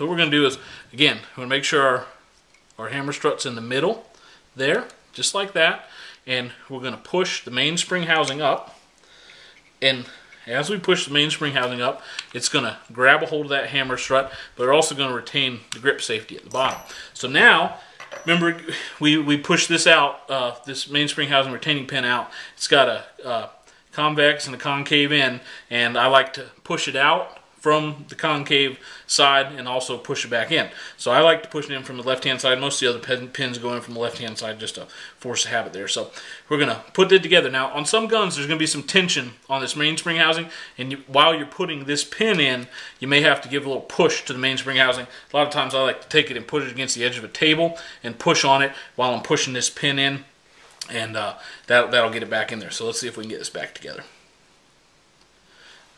So what we're going to do is, again, we're going to make sure our hammer strut's in the middle there, just like that. And we're going to push the mainspring housing up. And as we push the mainspring housing up, it's going to grab a hold of that hammer strut, but we're also going to retain the grip safety at the bottom. So now, remember, we push this out, this mainspring housing retaining pin out. It's got a convex and a concave end, and I like to push it out from the concave side and also push it back in. So I like to push it in from the left-hand side. Most of the other pins go in from the left-hand side just to force the habit there. So we're going to put it together. Now, on some guns, there's going to be some tension on this mainspring housing, and while you're putting this pin in, you may have to give a little push to the mainspring housing. A lot of times I like to take it and put it against the edge of a table and push on it while I'm pushing this pin in, and that'll get it back in there. So let's see if we can get this back together.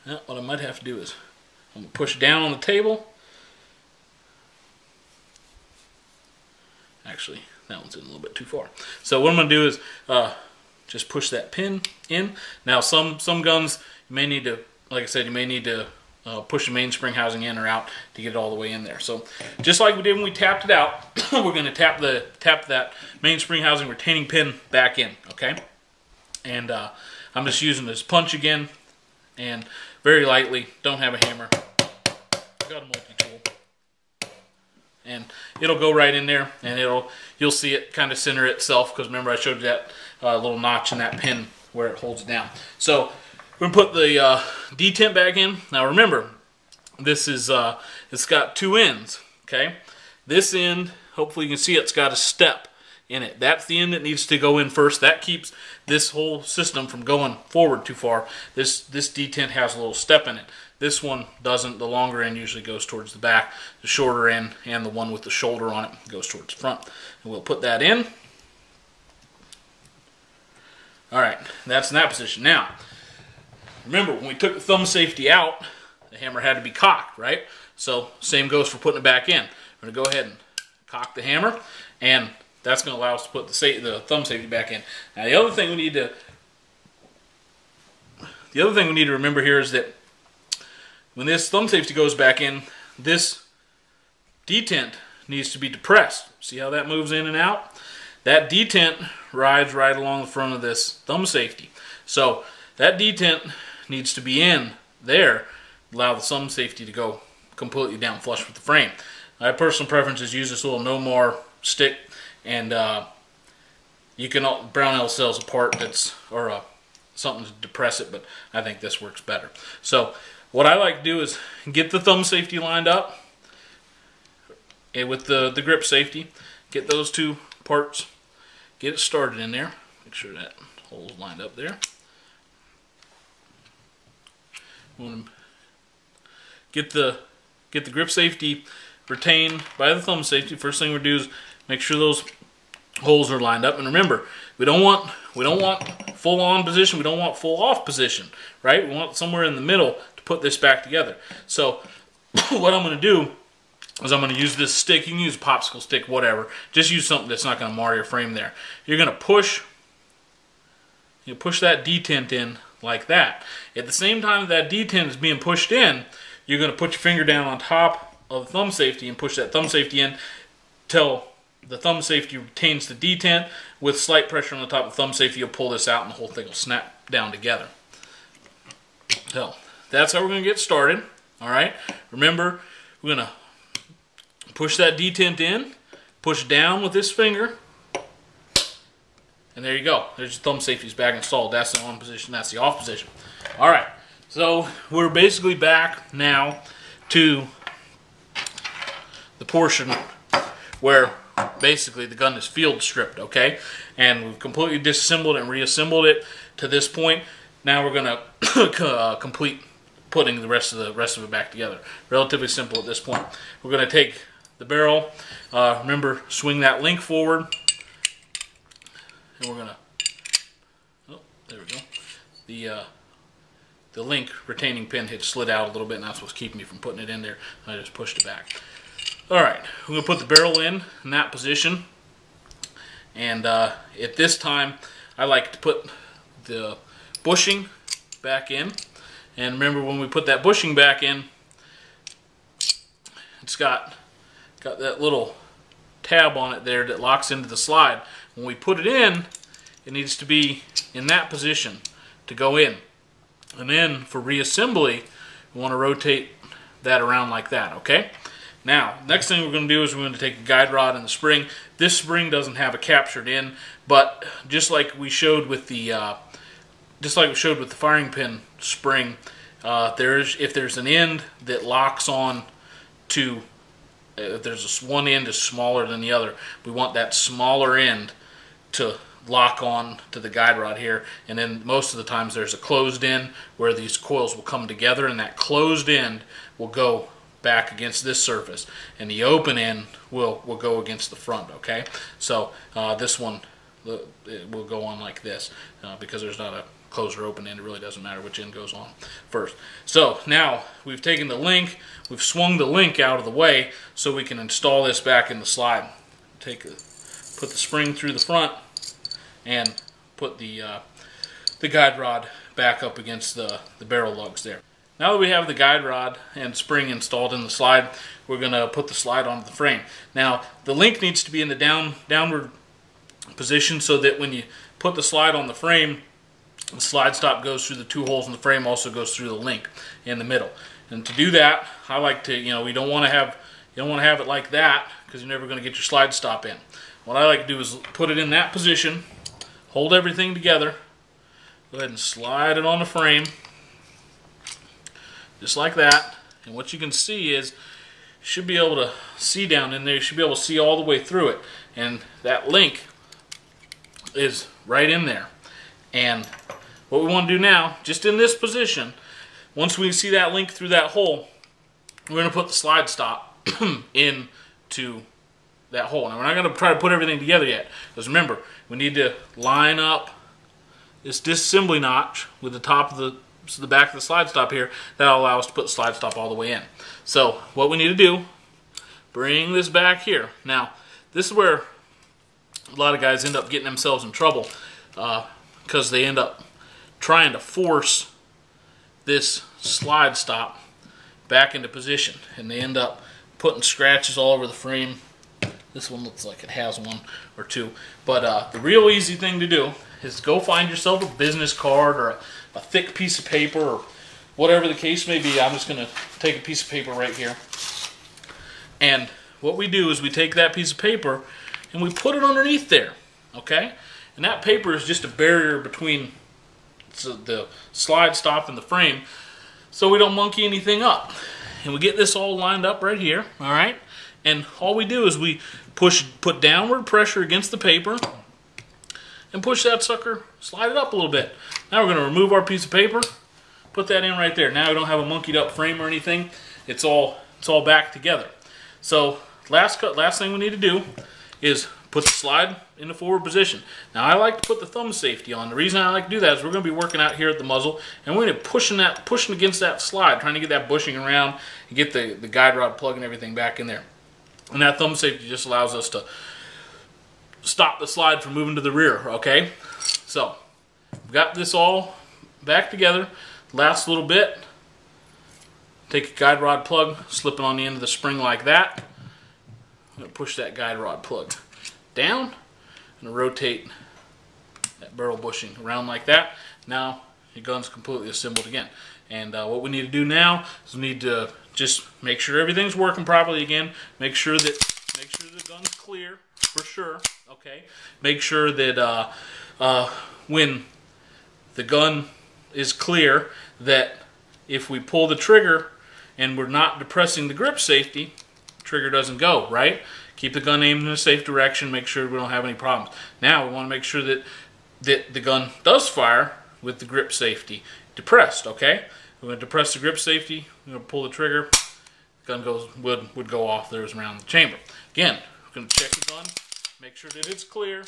Now, what I might have to do is I'm going to push down on the table. Actually, that one's in a little bit too far. So what I'm going to do is just push that pin in. Now, some guns, you may need to, like I said, you may need to push the mainspring housing in or out to get it all the way in there. So just like we did when we tapped it out, we're going to tap that mainspring housing retaining pin back in, okay? And I'm just using this punch again, and very lightly, don't have a hammer. I've got a multi-tool. And it'll go right in there, and you'll see it kind of center itself, because remember I showed you that little notch in that pin where it holds it down. So we're going to put the detent back in. Now remember, this is it's got two ends, okay? This end, hopefully you can see it's got a step in it. That's the end that needs to go in first. That keeps this whole system from going forward too far. This detent has a little step in it. This one doesn't. The longer end usually goes towards the back. The shorter end and the one with the shoulder on it goes towards the front. And we'll put that in. Alright, that's in that position. Now, remember, when we took the thumb safety out, the hammer had to be cocked, right? So, same goes for putting it back in. We're going to go ahead and cock the hammer, and that's going to allow us to put the thumb safety back in. Now, the other thing we need to remember here is that when this thumb safety goes back in, this detent needs to be depressed. See how that moves in and out? That detent rides right along the front of this thumb safety. So that detent needs to be in there, allow the thumb safety to go completely down flush with the frame. My personal preference is use this little no more stick, and you can Brownell sells a part that's something to depress it, but I think this works better. So what I like to do is get the thumb safety lined up, and with the grip safety, get those two parts, get it started in there. Make sure that hole's lined up there. Want to get the grip safety retained by the thumb safety. First thing we do is make sure those holes are lined up. And remember, we don't want full on position. We don't want full off position, right? We want somewhere in the middle to put this back together. So what I'm going to do is I'm going to use this stick. You can use a popsicle stick, whatever. Just use something that's not going to mar your frame there. You're going to push that detent in like that. At the same time that detent is being pushed in, you're going to put your finger down on top of the thumb safety and push that thumb safety in till the thumb safety retains the detent. With slight pressure on the top of the thumb safety, you'll pull this out and the whole thing will snap down together. So that's how we're going to get started. Alright, remember, we're going to push that detent in, push down with this finger, and there you go. There's your thumb safety's back installed. That's the on position, that's the off position. Alright, so we're basically back now to the portion where basically the gun is field stripped, okay? And we've completely disassembled and reassembled it to this point. Now we're going to complete putting the rest of it back together. Relatively simple at this point. We're going to take the barrel, remember, swing that link forward, and we're going to, oh, there we go. The link retaining pin had slid out a little bit, and that's what's keeping me from putting it in there. I just pushed it back. Alright, we're going to put the barrel in that position, and at this time I like to put the bushing back in. And remember, when we put that bushing back in, it's got that little tab on it there that locks into the slide. When we put it in, it needs to be in that position to go in. And then for reassembly, we want to rotate that around like that, okay? Now, next thing we're going to do is we're going to take a guide rod and the spring. This spring doesn't have a captured in, but just like we showed with the firing pin spring, if there's an end that locks on to, if there's one end is smaller than the other, we want that smaller end to lock on to the guide rod here. And then most of the times there's a closed end where these coils will come together, and that closed end will go back against this surface, and the open end will go against the front, okay? So this one it will go on like this because there's not a closed or open end. It really doesn't matter which end goes on first. So now we've taken the link, we've swung the link out of the way so we can install this back in the slide. Put the spring through the front and put the guide rod back up against the barrel lugs there. Now that we have the guide rod and spring installed in the slide, we're going to put the slide onto the frame. Now, the link needs to be in the downward position so that when you put the slide on the frame, the slide stop goes through the two holes in the frame, also goes through the link in the middle. And to do that, I like to, we don't want to have it like that because you're never going to get your slide stop in. What I like to do is put it in that position, hold everything together, go ahead and slide it on the frame. Just like that. And what you can see is, you should be able to see down in there, you should be able to see all the way through it. And that link is right in there. And what we want to do now, just in this position, once we see that link through that hole, we're going to put the slide stop into that hole. Now we're not going to try to put everything together yet, because remember, we need to line up this disassembly notch with the top of the back of the slide stop here. That'll allow us to put the slide stop all the way in. So what we need to do, bring this back here. Now this is where a lot of guys end up getting themselves in trouble because they end up trying to force this slide stop back into position, and they end up putting scratches all over the frame. This one looks like it has one or two, but the real easy thing to do is go find yourself a business card or a thick piece of paper or whatever the case may be. I'm just going to take a piece of paper right here, and what we do is we take that piece of paper and we put it underneath there, okay? And that paper is just a barrier between the slide stop and the frame, so we don't monkey anything up. And we get this all lined up right here, all right? And all we do is we put downward pressure against the paper and push that sucker, slide it up a little bit. Now we're going to remove our piece of paper, put that in right there. Now we don't have a monkeyed up frame or anything. It's all back together. So last thing we need to do is put the slide in the forward position. Now I like to put the thumb safety on. The reason I like to do that is we're going to be working out here at the muzzle, and we're going to be pushing against that slide, trying to get that bushing around and get the guide rod plug and everything back in there. And that thumb safety just allows us to stop the slide from moving to the rear, okay? So, we've got this all back together. Last little bit, take a guide rod plug, slip it on the end of the spring like that. I'm going to push that guide rod plug down and rotate that barrel bushing around like that. Now, your gun's completely assembled again. And what we need to do now is we need to just make sure everything's working properly again. Make sure the gun's clear for sure. Okay. Make sure that when the gun is clear, that if we pull the trigger and we're not depressing the grip safety, the trigger doesn't go, right? Keep the gun aimed in a safe direction. Make sure we don't have any problems. Now we want to make sure that the gun does fire with the grip safety depressed. Okay. We're going to depress the grip safety. We're going to pull the trigger. The gun would go off there around the chamber. Again, we're going to check the gun, make sure that it's clear,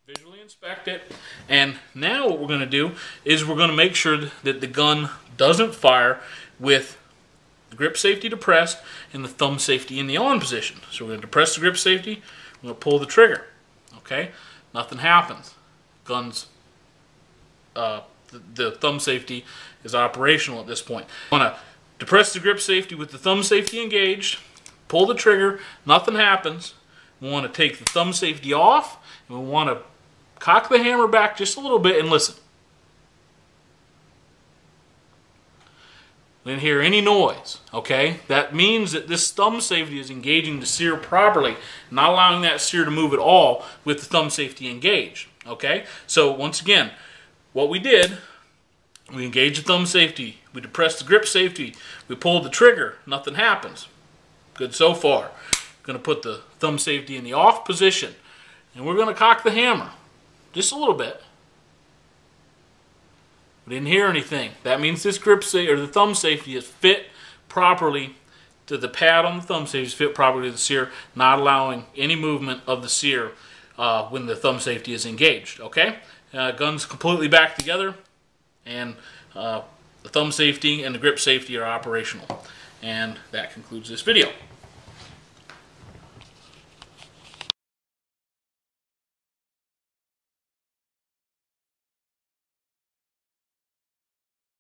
visually inspect it, and now what we're going to do is we're going to make sure that the gun doesn't fire with the grip safety depressed and the thumb safety in the on position. So we're going to depress the grip safety, we're going to pull the trigger. Okay, nothing happens. Guns, the thumb safety is operational at this point. We want to depress the grip safety with the thumb safety engaged, pull the trigger, nothing happens. We want to take the thumb safety off, and we want to cock the hammer back just a little bit and listen. We didn't hear any noise, okay? That means that this thumb safety is engaging the sear properly, not allowing that sear to move at all with the thumb safety engaged, okay? So once again, what we did, we engaged the thumb safety, we depressed the grip safety, we pulled the trigger, nothing happens. Good so far. Going to put the thumb safety in the off position, and we're going to cock the hammer just a little bit. We didn't hear anything. That means this grip or the thumb safety is fit properly to the pad on the thumb safety, is fit properly to the sear, not allowing any movement of the sear when the thumb safety is engaged. Okay, gun's completely back together, and the thumb safety and the grip safety are operational. And that concludes this video.